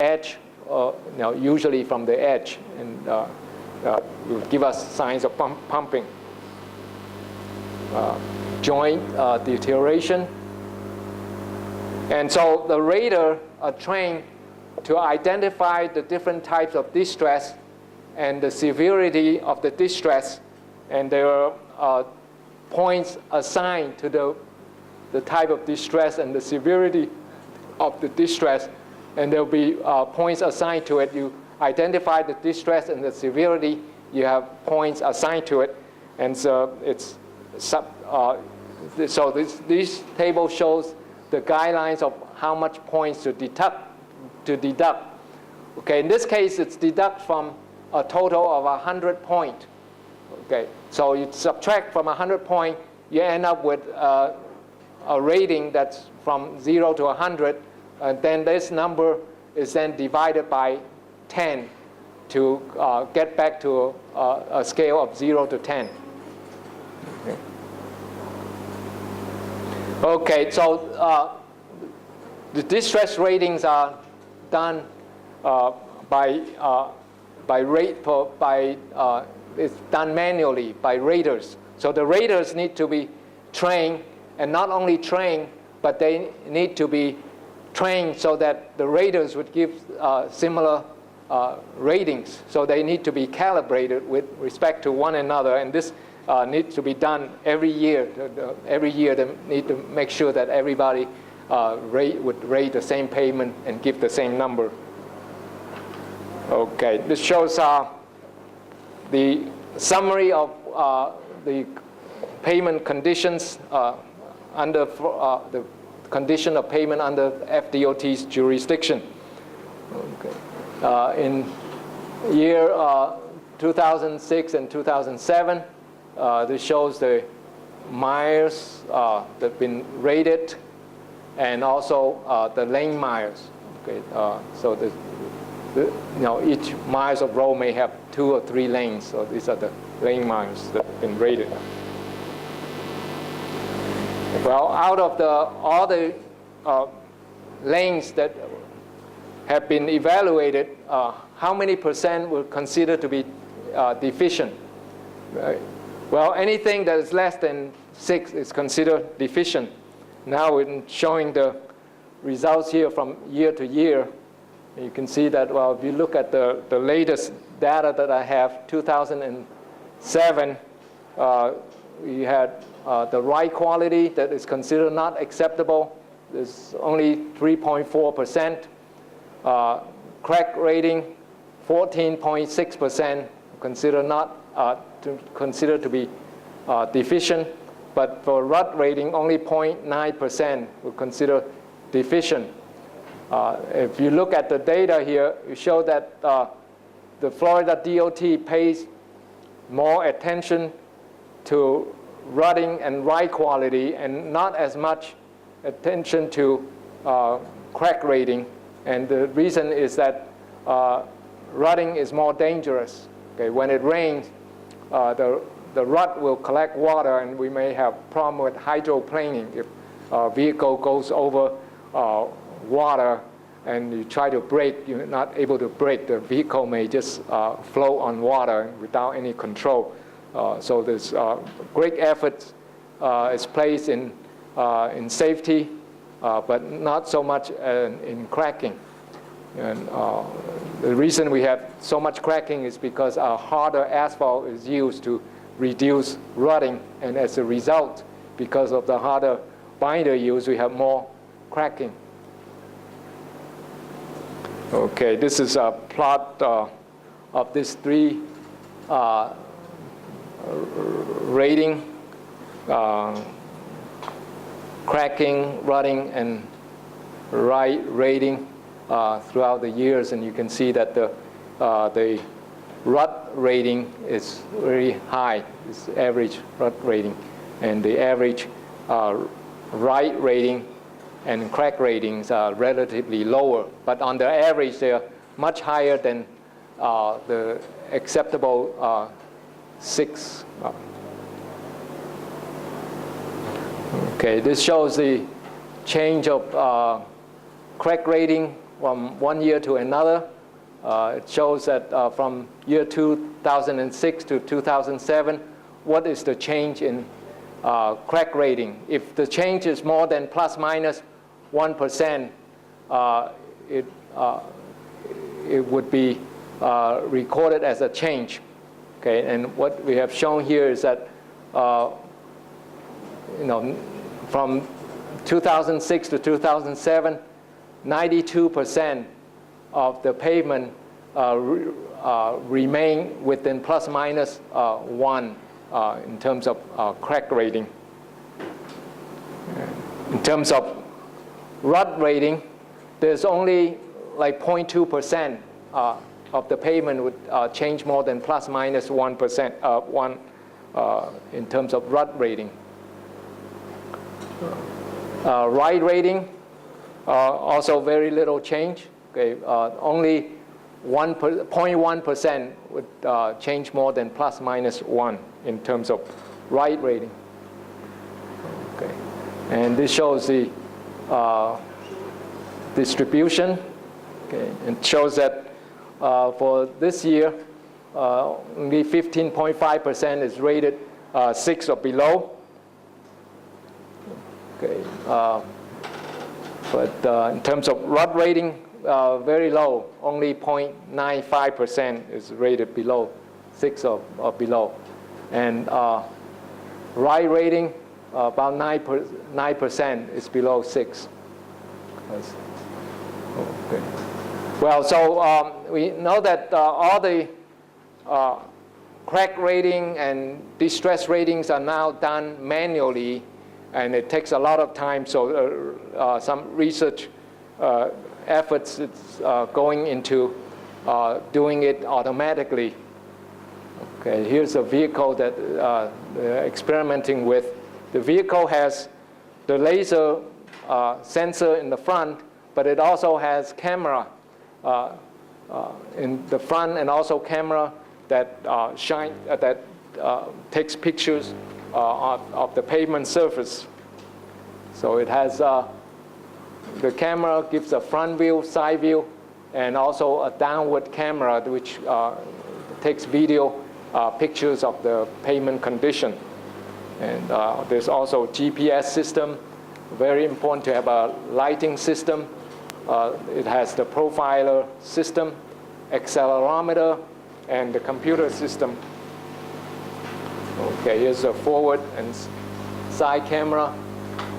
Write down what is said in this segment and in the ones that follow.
edge, usually from the edge, and will give us signs of pumping. Joint deterioration. And so the radar are trained to identify the different types of distress and the severity of the distress, and there are points assigned to the type of distress and the severity of the distress, and there will be points assigned to it. You identify the distress and the severity, you have points assigned to it, and so it's so this table shows the guidelines of how much points to deduct. Okay, in this case, it's deduct from a total of 100 points. Okay, so you subtract from 100 points, you end up with a rating that's from 0 to 100, and then this number is then divided by 10 to get back to a scale of 0 to 10. Okay, so the distress ratings are done it's done manually by raters. So the raters need to be trained, and not only trained, but they need to be trained so that the raters would give similar ratings. So they need to be calibrated with respect to one another, and this needs to be done every year. Every year they need to make sure that everybody would rate the same pavement and give the same number. Okay, this shows the summary of the pavement conditions under the condition of pavement under FDOT's jurisdiction. Okay. In year 2006 and 2007, this shows the miles that have been rated, and also the lane miles. Okay, so each miles of road may have 2 or 3 lanes. So these are the lane miles that have been rated. Well, out of all the lanes that have been evaluated, how many percent were considered to be deficient? Right? Well, anything that is less than 6 is considered deficient. Now we're showing the results here from year to year. You can see that, well, if you look at the latest data that I have, 2007, we had the right quality that is considered not acceptable. There's only 3.4%. Crack rating, 14.6%, considered to be deficient. But for rut rating, only 0.9% were considered deficient. If you look at the data here, you show that the Florida DOT pays more attention to rutting and ride quality and not as much attention to crack rating. And the reason is that rutting is more dangerous. Okay, when it rains, the rut will collect water, and we may have problem with hydroplaning. If a vehicle goes over water and you try to brake, you're not able to brake. The vehicle may just float on water without any control. So there's great effort is placed in safety, but not so much in cracking. And the reason we have so much cracking is because a harder asphalt is used to reduce rutting, and as a result, because of the harder binder use, we have more cracking. Okay, this is a plot of these 3 rating, cracking, rutting, and ride rating throughout the years, and you can see that the rut rating is very high. It's average rut rating, and the average ride rating and crack ratings are relatively lower, but on the average they are much higher than the acceptable 6. Okay, this shows the change of crack rating from one year to another. It shows that from year 2006 to 2007, what is the change in crack rating. If the change is more than plus minus 1%, it would be recorded as a change. Okay, and what we have shown here is that from 2006 to 2007, 92% of the pavement remain within plus minus 1 in terms of crack rating. In terms of rut rating, there's only like 0.2% of the pavement would change more than plus minus 1%, in terms of rut rating. Ride rating, also very little change. Okay, only 0.1% would change more than plus minus 1 in terms of ride rating. Okay, and this shows the distribution. Okay, it shows that for this year, only 15.5% is rated 6 or below. Okay, but in terms of rut rating, very low. Only 0.95% is rated below 6 or below. And ride rating, about 9% is below 6. Okay. Well, so we know that all the crack rating and distress ratings are now done manually, and it takes a lot of time. So some research efforts it's going into doing it automatically. Okay, here's a vehicle that they're experimenting with. The vehicle has the laser sensor in the front, but it also has camera in the front, and also camera that takes pictures of the pavement surface. So it has the camera gives a front view, side view, and also a downward camera which takes video pictures of the pavement condition. And there's also GPS system. Very important to have a lighting system. It has the profiler system, accelerometer, and the computer system. Okay, here's a forward and side camera,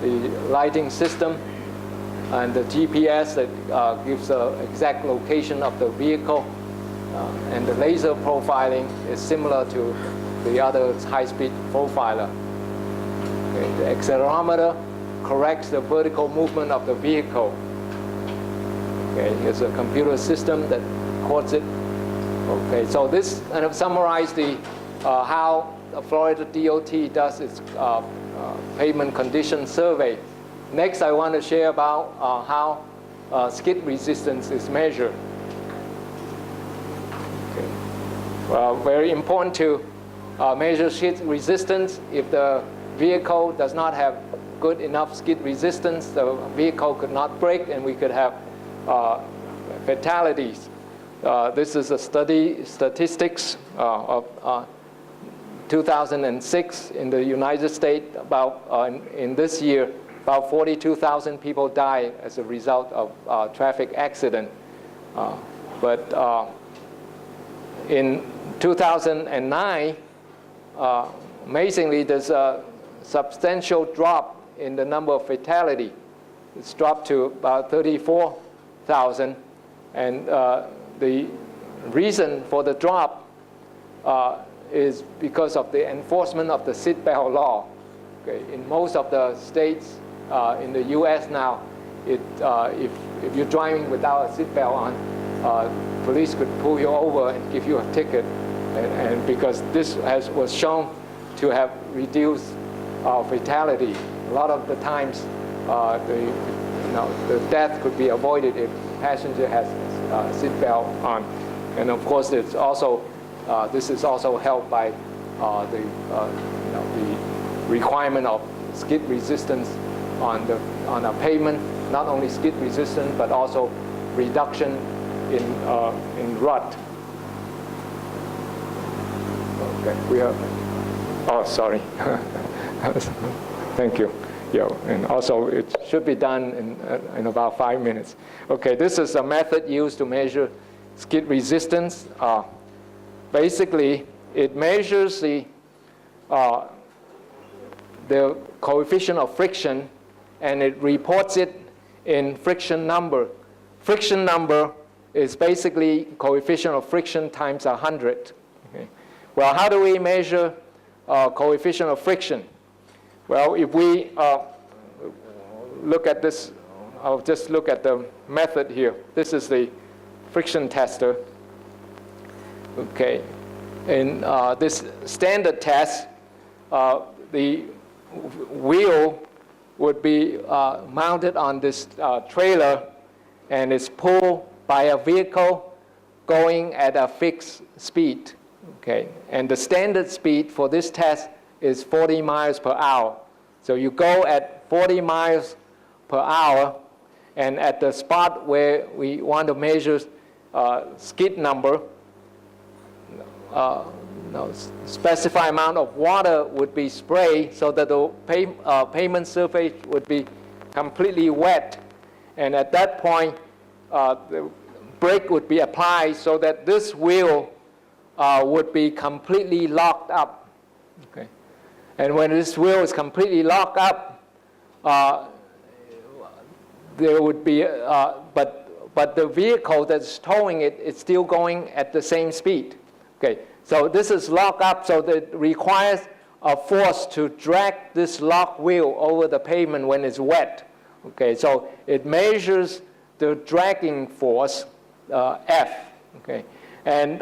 the lighting system, and the GPS that gives the exact location of the vehicle. And the laser profiling is similar to the other high-speed profiler. Okay, the accelerometer corrects the vertical movement of the vehicle. Okay, here's a computer system that records it. Okay, so this kind of summarizes the how the Florida DOT does its pavement condition survey. Next, I want to share about how skid resistance is measured. Okay. Well, very important to measure skid resistance. If the vehicle does not have good enough skid resistance, the vehicle could not brake, and we could have fatalities. This is a statistics of 2006 in the United States. About in this year, about 42,000 people died as a result of traffic accident. But in 2009, amazingly, there's a substantial drop in the number of fatality. It's dropped to about 34,000, and the reason for the drop is because of the enforcement of the seatbelt law. Okay. In most of the states in the U.S. now, if you're driving without a seatbelt on, police could pull you over and give you a ticket, and because this was shown to have reduced fatality. A lot of the times, the death could be avoided if the passenger has a seatbelt on. And of course, it's also this is also helped by the requirement of skid resistance on a pavement. Not only skid resistance, but also reduction in rut. Okay, we have. Oh, sorry. Thank you. Yeah, and also it should be done in about 5 minutes. Okay, this is a method used to measure skid resistance. Basically, it measures the coefficient of friction, and it reports it in friction number. Friction number is basically coefficient of friction times 100. Okay. Well, how do we measure coefficient of friction? Well, if we look at this, I'll just look at the method here. This is the friction tester. Okay. In this standard test, the wheel would be mounted on this trailer, and it's pulled by a vehicle going at a fixed speed. Okay. And the standard speed for this test is 40 miles per hour. So you go at 40 miles per hour, and at the spot where we want to measure skid number, specified amount of water would be sprayed so that the pavement surface would be completely wet. And at that point, the brake would be applied so that this wheel would be completely locked up. Okay. And when this wheel is completely locked up, there would be, but the vehicle that's towing it is still going at the same speed. Okay. So this is locked up, so that it requires a force to drag this locked wheel over the pavement when it's wet. Okay. So it measures the dragging force, F. Okay. And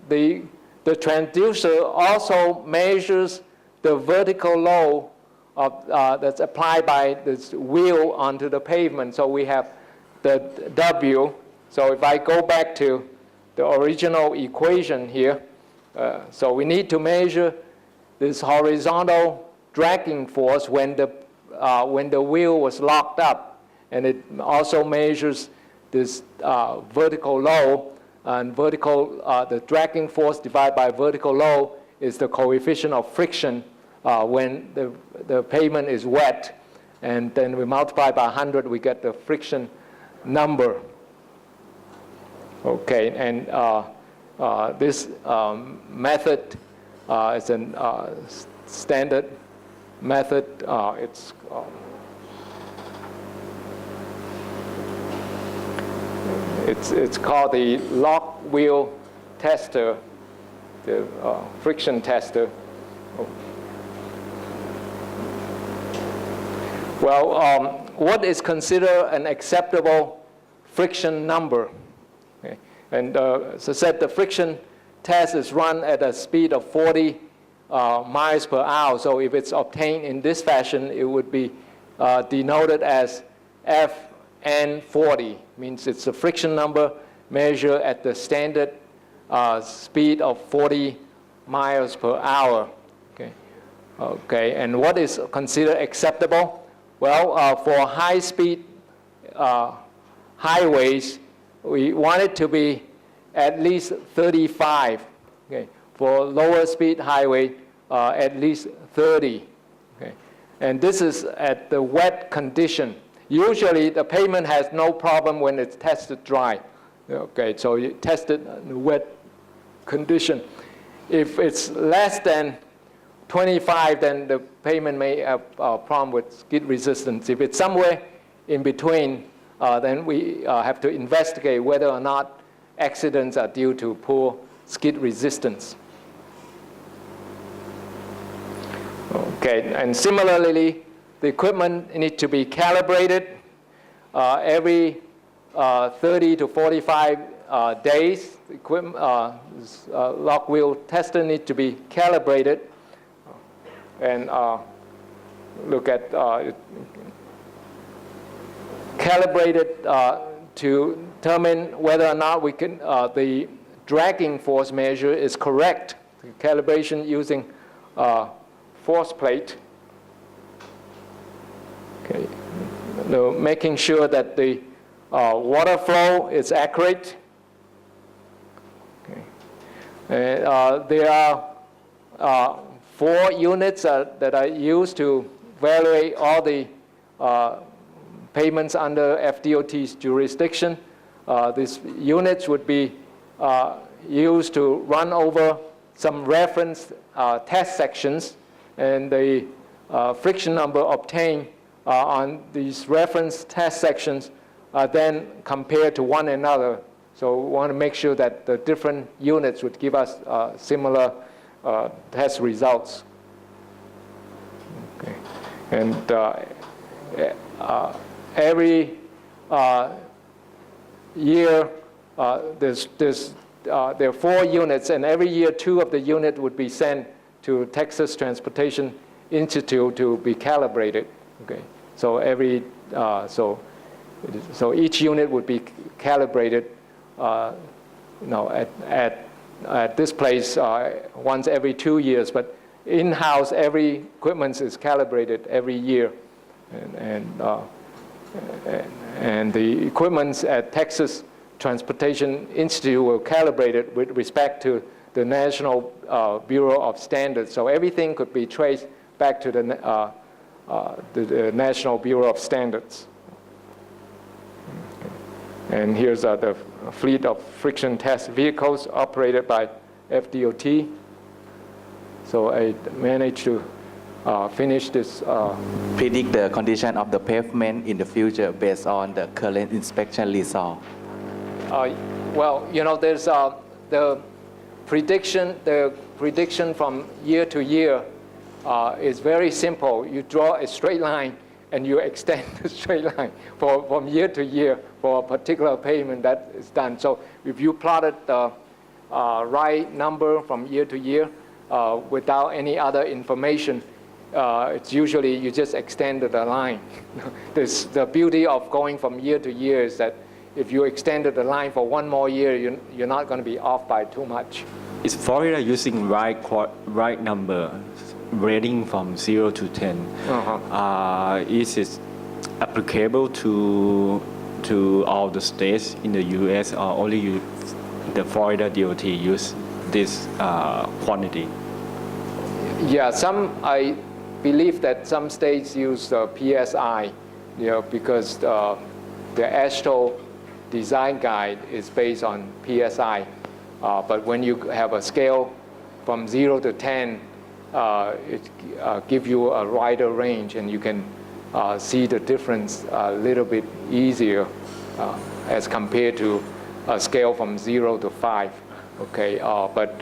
the transducer also measures the vertical load that's applied by this wheel onto the pavement. So we have the W. So if I go back to the original equation here, so we need to measure this horizontal dragging force when the wheel was locked up, and it also measures this vertical load. And the dragging force divided by vertical load is the coefficient of friction when the pavement is wet, and then we multiply by 100, we get the friction number. Okay, and this method is a standard method. It's called the lock wheel tester, the friction tester. Well, what is considered an acceptable friction number? Okay. And as I said, the friction test is run at a speed of 40 miles per hour. So if it's obtained in this fashion, it would be denoted as FN40. Means it's a friction number measured at the standard speed of 40 miles per hour. Okay. Okay. And what is considered acceptable? Well, for high-speed highways, we want it to be at least 35. Okay. For lower-speed highway, at least 30. Okay. And this is at the wet condition. Usually, the pavement has no problem when it's tested dry. Okay, so you test it in wet condition. If it's less than 25, then the pavement may have a problem with skid resistance. If it's somewhere in between, then we have to investigate whether or not accidents are due to poor skid resistance. Okay, and similarly, the equipment needs to be calibrated every 30 to 45 days. The equipment, lock wheel tester needs to be calibrated and look at calibrated to determine whether or not we can the dragging force measure is correct. The calibration using force plate. Okay. Making sure that the water flow is accurate. Okay. There are 4 units that are used to evaluate all the payments under FDOT's jurisdiction. These units would be used to run over some reference test sections, and the friction number obtained on these reference test sections are then compared to one another. So we want to make sure that the different units would give us similar test results. Okay. And every year there are 4 units, and every year 2 of the unit would be sent to Texas Transportation Institute to be calibrated. Okay, so so each unit would be calibrated, at this place once every 2 years, but in-house every equipment is calibrated every year, and the equipment at Texas Transportation Institute will calibrate it with respect to the National Bureau of Standards. So everything could be traced back to the National Bureau of Standards. And here's the fleet of friction test vehicles operated by FDOT. So I managed to finish this. Predict the condition of the pavement in the future based on the current inspection result. Well, there's the prediction from year to year is very simple. You draw a straight line and you extend the straight line from year to year for a particular payment that is done. So if you plotted the right number from year to year without any other information, it's usually you just extended the line. The beauty of going from year to year is that if you extended the line for 1 more year, you're not going to be off by too much. Is Florida using right number, rating from 0 to 10? Is it applicable to all the states in the U.S. or only the Florida DOT use this quantity? Yeah, I believe that some states use PSI, because the ASHTO design guide is based on PSI. But when you have a scale from 0 to 10, it gives you a wider range, and you can see the difference a little bit easier as compared to a scale from 0 to 5. Okay, but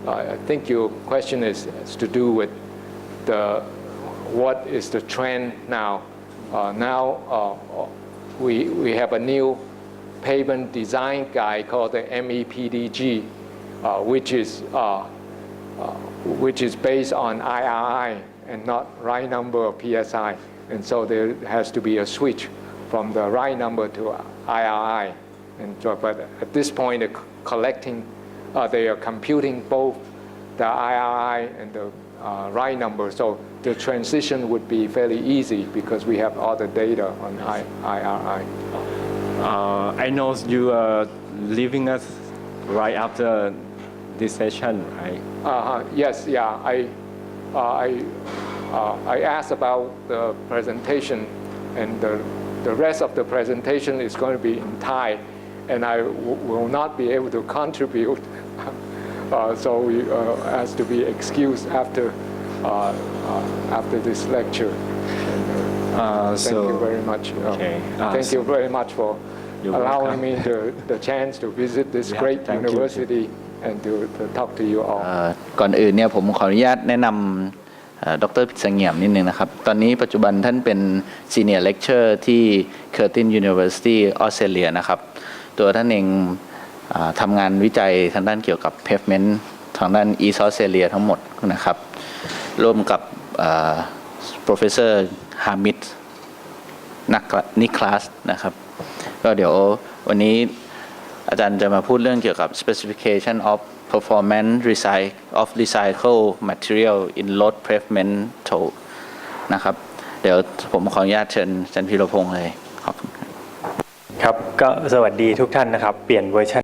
I think your question is to do with what is the trend now. We have a new pavement design guide called the MEPDG, which is based on IRI and not right number of PSI, and so there has to be a switch from the right number to IRI. And so, but at this point, they are computing both the IRI and the right number, so the transition would be fairly easy because we have all the data on IRI. I know you are leaving us right after this session, right? Yes, yeah. I asked about the presentation, and the rest of the presentation is going to be in Thai, and I will not be able to contribute. So we asked to be excused after this lecture. Thank you very much. Thank you very much for allowing me the chance to visit this great university and to talk to you all. ก่อนอื่นเนี่ยผมขออนุญาตแนะนำดร.พิษเงียมนิดนึงนะครับตอนนี้ปัจจุบันท่านเป็น Senior Lecturer ที่ Curtin University ออสเตรเลียนะครับตัวท่านเองทำงานวิจัยทางด้านเกี่ยวกับ Pavement ทางด้าน East Australia ทั้งหมดนะครับร่วมกับProfessor Hamid นิคลาสนะครับก็เดี๋ยววันนี้อาจารย์จะมาพูดเรื่องเกี่ยวกับ specification of performance of recycled material in road pavement toll นะครับเดี๋ยวผมขออนุญาตเชิญอาจารย์พีรพงษ์เลยขอบคุณครับ ครับก็สวัสดีทุกท่านนะครับเปลี่ยนเวอร์ชัน